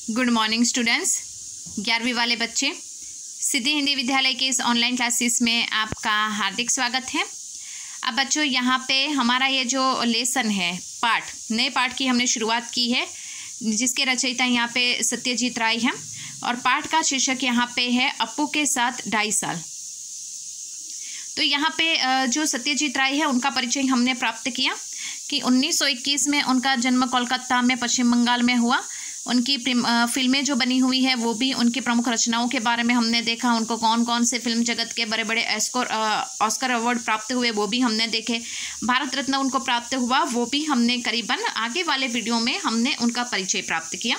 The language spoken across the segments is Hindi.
Good morning students. 11वीं वाले बच्चे, सिद्धि हिंदी विद्यालय के इस ऑनलाइन क्लासेस में आपका हार्दिक स्वागत है। अब बच्चों, यहाँ पे हमारा ये जो लेसन है, नए पाठ की हमने शुरुआत की है, जिसके रचयिता यहाँ पे सत्यजीत राय हैं और पाठ का शीर्षक यहाँ पे है अपू के साथ 2.5 साल। तो यहाँ पे जो सत्यजीत राय है उनका परिचय हमने प्राप्त किया कि 1921 में उनका जन्म कोलकाता में पश्चिम बंगाल में हुआ। उनकी फिल्में जो बनी हुई है वो भी, उनकी प्रमुख रचनाओं के बारे में हमने देखा, उनको कौन कौन से फिल्म जगत के बड़े बड़े ऑस्कर अवार्ड प्राप्त हुए वो भी हमने देखे, भारत रत्न उनको प्राप्त हुआ वो भी हमने करीबन आगे वाले वीडियो में हमने उनका परिचय प्राप्त किया।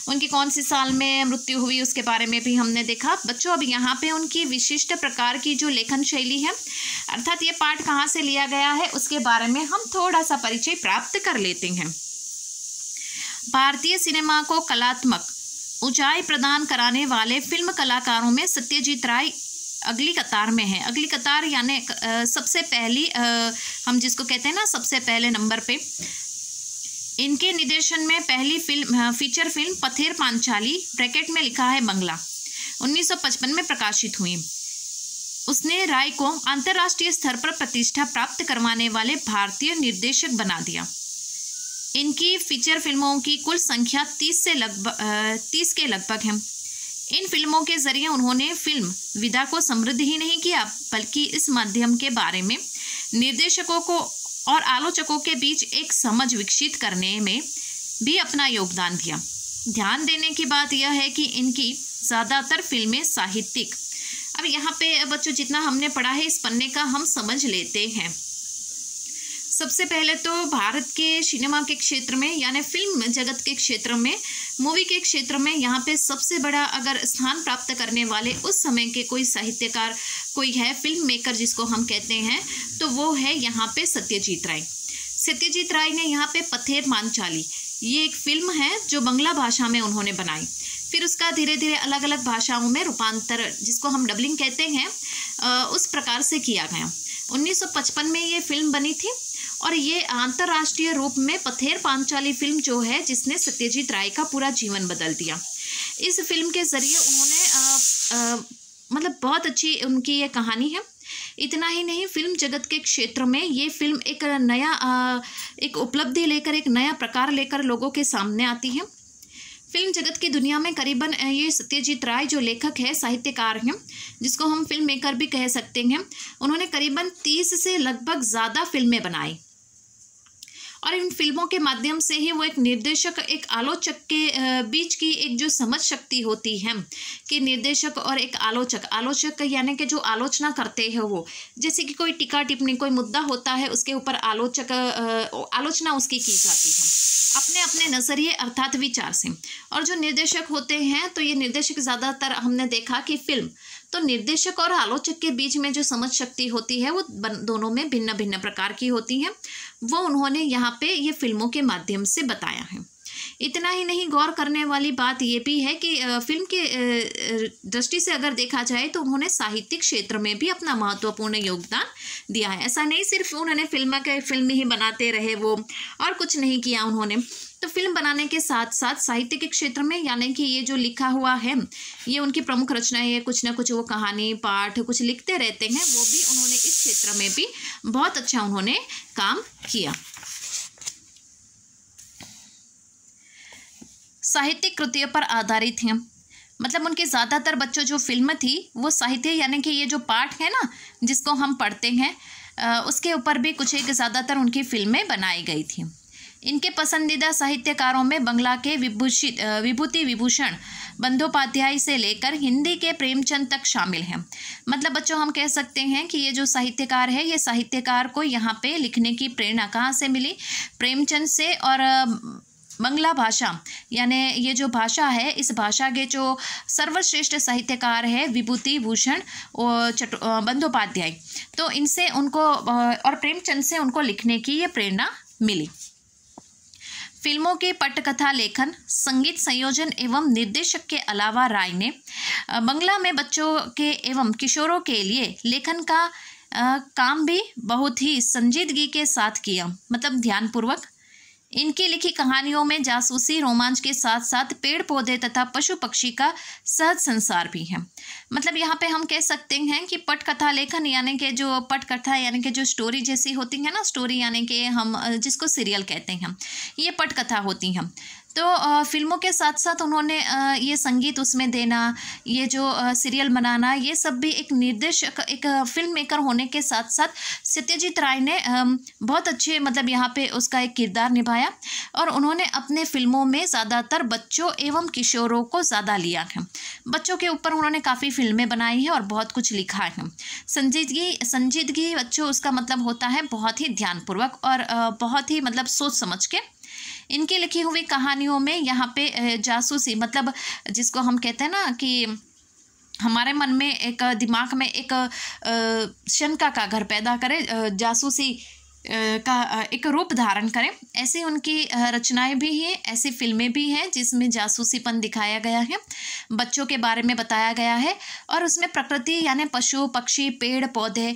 उनकी कौन सी साल में मृत्यु हुई उसके बारे में भी हमने देखा। बच्चों, अब यहाँ पे उनकी विशिष्ट प्रकार की जो लेखन शैली है, अर्थात ये पाठ कहाँ से लिया गया है उसके बारे में हम थोड़ा सा परिचय प्राप्त कर लेते हैं। भारतीय सिनेमा को कलात्मक ऊंचाई प्रदान कराने वाले फिल्म कलाकारों में सत्यजीत राय अगली कतार में है। अगली कतार यानी सबसे पहली, हम जिसको कहते हैं ना, सबसे पहले नंबर पे। इनके निर्देशन में पहली feature film Pather Panchali bracket में लिखा है बंगला 1955 में प्रकाशित हुई। उसने राय को अंतर्राष्ट्रीय स्तर पर प्रतिष्ठा प्राप्त करवाने वाले भारतीय निर्देशक बना दिया। इनकी फीचर फिल्मों की कुल संख्या 30 के लगभग है। इन फिल्मों के जरिए उन्होंने फिल्म विधा को समृद्ध ही नहीं किया, बल्कि इस माध्यम के बारे में निर्देशकों को और आलोचकों के बीच एक समझ विकसित करने में भी अपना योगदान दिया। ध्यान देने की बात यह है कि इनकी ज़्यादातर फिल्में साहित्यिक। अब यहाँ पे बच्चों, जितना हमने पढ़ा है इस पन्ने का हम समझ लेते हैं। सबसे पहले तो भारत के सिनेमा के क्षेत्र में, यानी फिल्म जगत के क्षेत्र में, मूवी के क्षेत्र में यहाँ पे सबसे बड़ा अगर स्थान प्राप्त करने वाले उस समय के कोई साहित्यकार, कोई है फिल्म मेकर जिसको हम कहते हैं, तो वो है यहाँ पे सत्यजीत राय। सत्यजीत राय ने यहाँ पे पथेर पांचाली, ये एक फिल्म है जो बंगला भाषा में उन्होंने बनाई। फिर उसका धीरे धीरे अलग अलग भाषाओं में रूपांतर, जिसको हम डबलिंग कहते हैं, उस प्रकार से किया गया। 1955 में ये फिल्म बनी थी और ये अंतर्राष्ट्रीय रूप में पथेर पांचाली फिल्म जो है, जिसने सत्यजीत राय का पूरा जीवन बदल दिया। इस फिल्म के जरिए उन्होंने मतलब बहुत अच्छी उनकी ये कहानी है। इतना ही नहीं, फिल्म जगत के क्षेत्र में ये फिल्म एक नया एक उपलब्धि लेकर, एक नया प्रकार लेकर लोगों के सामने आती है। फिल्म जगत की दुनिया में करीबन ये सत्यजीत राय जो लेखक है, साहित्यकार हैं, जिसको हम फिल्म मेकर भी कह सकते हैं, उन्होंने करीबन 30 से लगभग ज़्यादा फिल्में बनाई और इन फिल्मों के माध्यम से ही वो एक निर्देशक, एक आलोचक के बीच की एक जो समझ शक्ति होती है कि निर्देशक और एक आलोचक यानी कि जो आलोचना करते हैं वो, जैसे कि कोई टीका टिप्पणी, कोई मुद्दा होता है उसके ऊपर आलोचना उसकी की जाती है अपने अपने नज़रिए अर्थात विचार से। और जो निर्देशक होते हैं, तो ये निर्देशक ज़्यादातर हमने देखा कि फिल्म, तो निर्देशक और आलोचक के बीच में जो समझ शक्ति होती है वो दोनों में भिन्न भिन्न प्रकार की होती है। वो उन्होंने यहाँ पे ये फिल्मों के माध्यम से बताया है। इतना ही नहीं, गौर करने वाली बात ये भी है कि फिल्म के दृष्टि से अगर देखा जाए तो उन्होंने साहित्यिक क्षेत्र में भी अपना महत्वपूर्ण योगदान दिया है। ऐसा नहीं सिर्फ उन्होंने फिल्म ही बनाते रहे वो और कुछ नहीं किया उन्होंने, तो फिल्म बनाने के साथ साथ साहित्य के क्षेत्र में, यानी कि ये जो लिखा हुआ है, ये उनकी प्रमुख रचनाएं है, कुछ ना कुछ वो कहानी पाठ कुछ लिखते रहते हैं, वो भी उन्होंने इस क्षेत्र में भी बहुत अच्छा उन्होंने काम किया। साहित्यिक कृतियों पर आधारित हैं, मतलब उनके ज़्यादातर बच्चों जो फिल्म थी वो साहित्य, यानी कि ये जो पाठ है ना जिसको हम पढ़ते हैं, उसके ऊपर भी कुछ एक ज़्यादातर उनकी फिल्में बनाई गई थी। इनके पसंदीदा साहित्यकारों में बंगला के विभूति विभूषण बंदोपाध्याय से लेकर हिंदी के प्रेमचंद तक शामिल हैं। मतलब बच्चों, हम कह सकते हैं कि ये जो साहित्यकार है, ये साहित्यकार को यहाँ पे लिखने की प्रेरणा कहाँ से मिली? प्रेमचंद से। और बंगला भाषा, यानी ये जो भाषा है, इस भाषा के जो सर्वश्रेष्ठ साहित्यकार है विभूति भूषण बंदोपाध्याय, तो इनसे उनको और प्रेमचंद से उनको लिखने की ये प्रेरणा मिली। फिल्मों के पटकथा लेखन, संगीत संयोजन एवं निर्देशक के अलावा राय ने बंगला में बच्चों के एवं किशोरों के लिए लेखन का काम भी बहुत ही संजीदगी के साथ किया, मतलब ध्यानपूर्वक। इनकी लिखी कहानियों में जासूसी रोमांच के साथ साथ पेड़ पौधे तथा पशु पक्षी का सहज संसार भी है। मतलब यहाँ पे हम कह सकते हैं कि पटकथा लेखन यानी कि जो पटकथा यानी कि जो स्टोरी जैसी होती है ना, स्टोरी यानी कि हम जिसको सीरियल कहते हैं, ये पटकथा होती हैं। तो फिल्मों के साथ साथ उन्होंने ये संगीत उसमें देना, ये जो सीरियल बनाना, ये सब भी एक निर्देशक, एक फिल्म मेकर होने के साथ साथ सत्यजीत राय ने बहुत अच्छे मतलब यहाँ पे उसका एक किरदार निभाया और उन्होंने अपने फिल्मों में ज़्यादातर बच्चों एवं किशोरों को ज़्यादा लिया है। बच्चों के ऊपर उन्होंने काफ़ी फिल्में बनाई हैं और बहुत कुछ लिखा है। संजीदगी बच्चों उसका मतलब होता है बहुत ही ध्यानपूर्वक और बहुत ही मतलब सोच समझ के। इनकी लिखी हुई कहानियों में यहाँ पे जासूसी मतलब जिसको हम कहते हैं ना कि हमारे मन में एक दिमाग में एक शंका का घर पैदा करे, जासूसी का एक रूप धारण करें, ऐसी उनकी रचनाएं भी हैं, ऐसी फिल्में भी हैं जिसमें जासूसीपन दिखाया गया है, बच्चों के बारे में बताया गया है और उसमें प्रकृति यानी पशु पक्षी पेड़ पौधे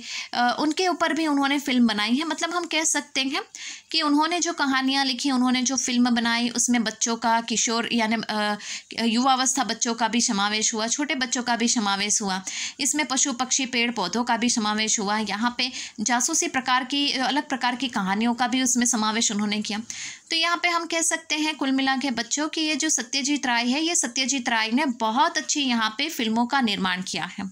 उनके ऊपर भी उन्होंने फिल्म बनाई है। मतलब हम कह सकते हैं कि उन्होंने जो कहानियाँ लिखी, उन्होंने जो फिल्म बनाई, उसमें बच्चों का, किशोर यानी युवावस्था बच्चों का भी समावेश हुआ, छोटे बच्चों का भी समावेश हुआ, इसमें पशु पक्षी पेड़ पौधों का भी समावेश हुआ, यहाँ पे जासूसी प्रकार की अलग प्रकार की कहानियों का भी उसमें समावेश उन्होंने किया। तो यहाँ पे हम कह सकते हैं कुल मिला के बच्चों की ये जो सत्यजीत राय है, ये सत्यजीत राय ने बहुत अच्छी यहाँ पे फिल्मों का निर्माण किया है।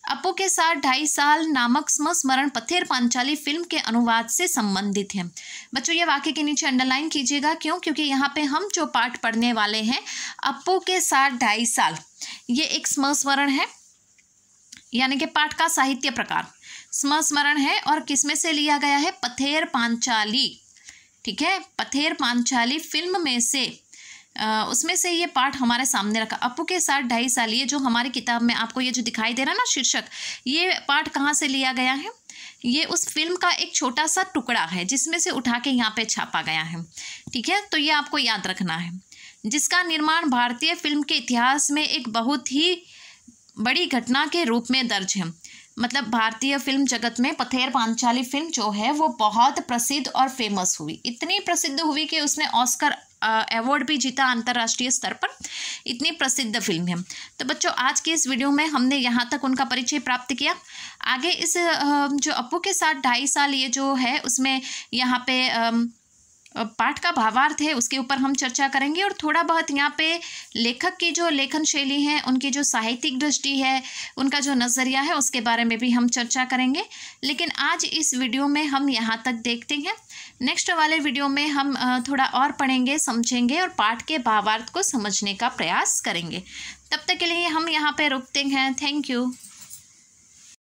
अपू के साथ 2.5 साल नामक संस्मरण पथेर पांचाली फिल्म के अनुवाद से संबंधित है। बच्चों ये वाक्य के नीचे अंडरलाइन कीजिएगा, क्यों? क्योंकि यहाँ पे हम जो पाठ पढ़ने वाले हैं, अपू के साथ 2.5 साल, ये एक संस्मरण है यानी कि पाठ का साहित्य प्रकार संस्मरण है और किसमें से लिया गया है? पथेर पांचाली, ठीक है, पथेर पांचाली फिल्म में से उसमें से ये पाठ हमारे सामने रखा। अपू के साथ 2.5 साल, ये जो हमारी किताब में आपको ये जो दिखाई दे रहा ना शीर्षक, ये पाठ कहाँ से लिया गया है? ये उस फिल्म का एक छोटा सा टुकड़ा है जिसमें से उठा के यहाँ पे छापा गया है, ठीक है। तो ये आपको याद रखना है, जिसका निर्माण भारतीय फिल्म के इतिहास में एक बहुत ही बड़ी घटना के रूप में दर्ज है। मतलब भारतीय फिल्म जगत में पथेर पांचाली फिल्म जो है वो बहुत प्रसिद्ध और फेमस हुई, इतनी प्रसिद्ध हुई कि उसने ऑस्कर अवार्ड भी जीता अंतर्राष्ट्रीय स्तर पर, इतनी प्रसिद्ध फिल्म है। तो बच्चों आज की इस वीडियो में हमने यहाँ तक उनका परिचय प्राप्त किया। आगे इस जो अपू के साथ 2.5 साल ये जो है उसमें यहाँ पे पाठ का भावार्थ है उसके ऊपर हम चर्चा करेंगे और थोड़ा बहुत यहाँ पे लेखक की जो लेखन शैली है, उनकी जो साहित्यिक दृष्टि है, उनका जो नज़रिया है, उसके बारे में भी हम चर्चा करेंगे। लेकिन आज इस वीडियो में हम यहाँ तक देखते हैं। नेक्स्ट वाले वीडियो में हम थोड़ा और पढ़ेंगे, समझेंगे और पाठ के भावार्थ को समझने का प्रयास करेंगे। तब तक के लिए हम यहाँ पे रुकते हैं। Thank you.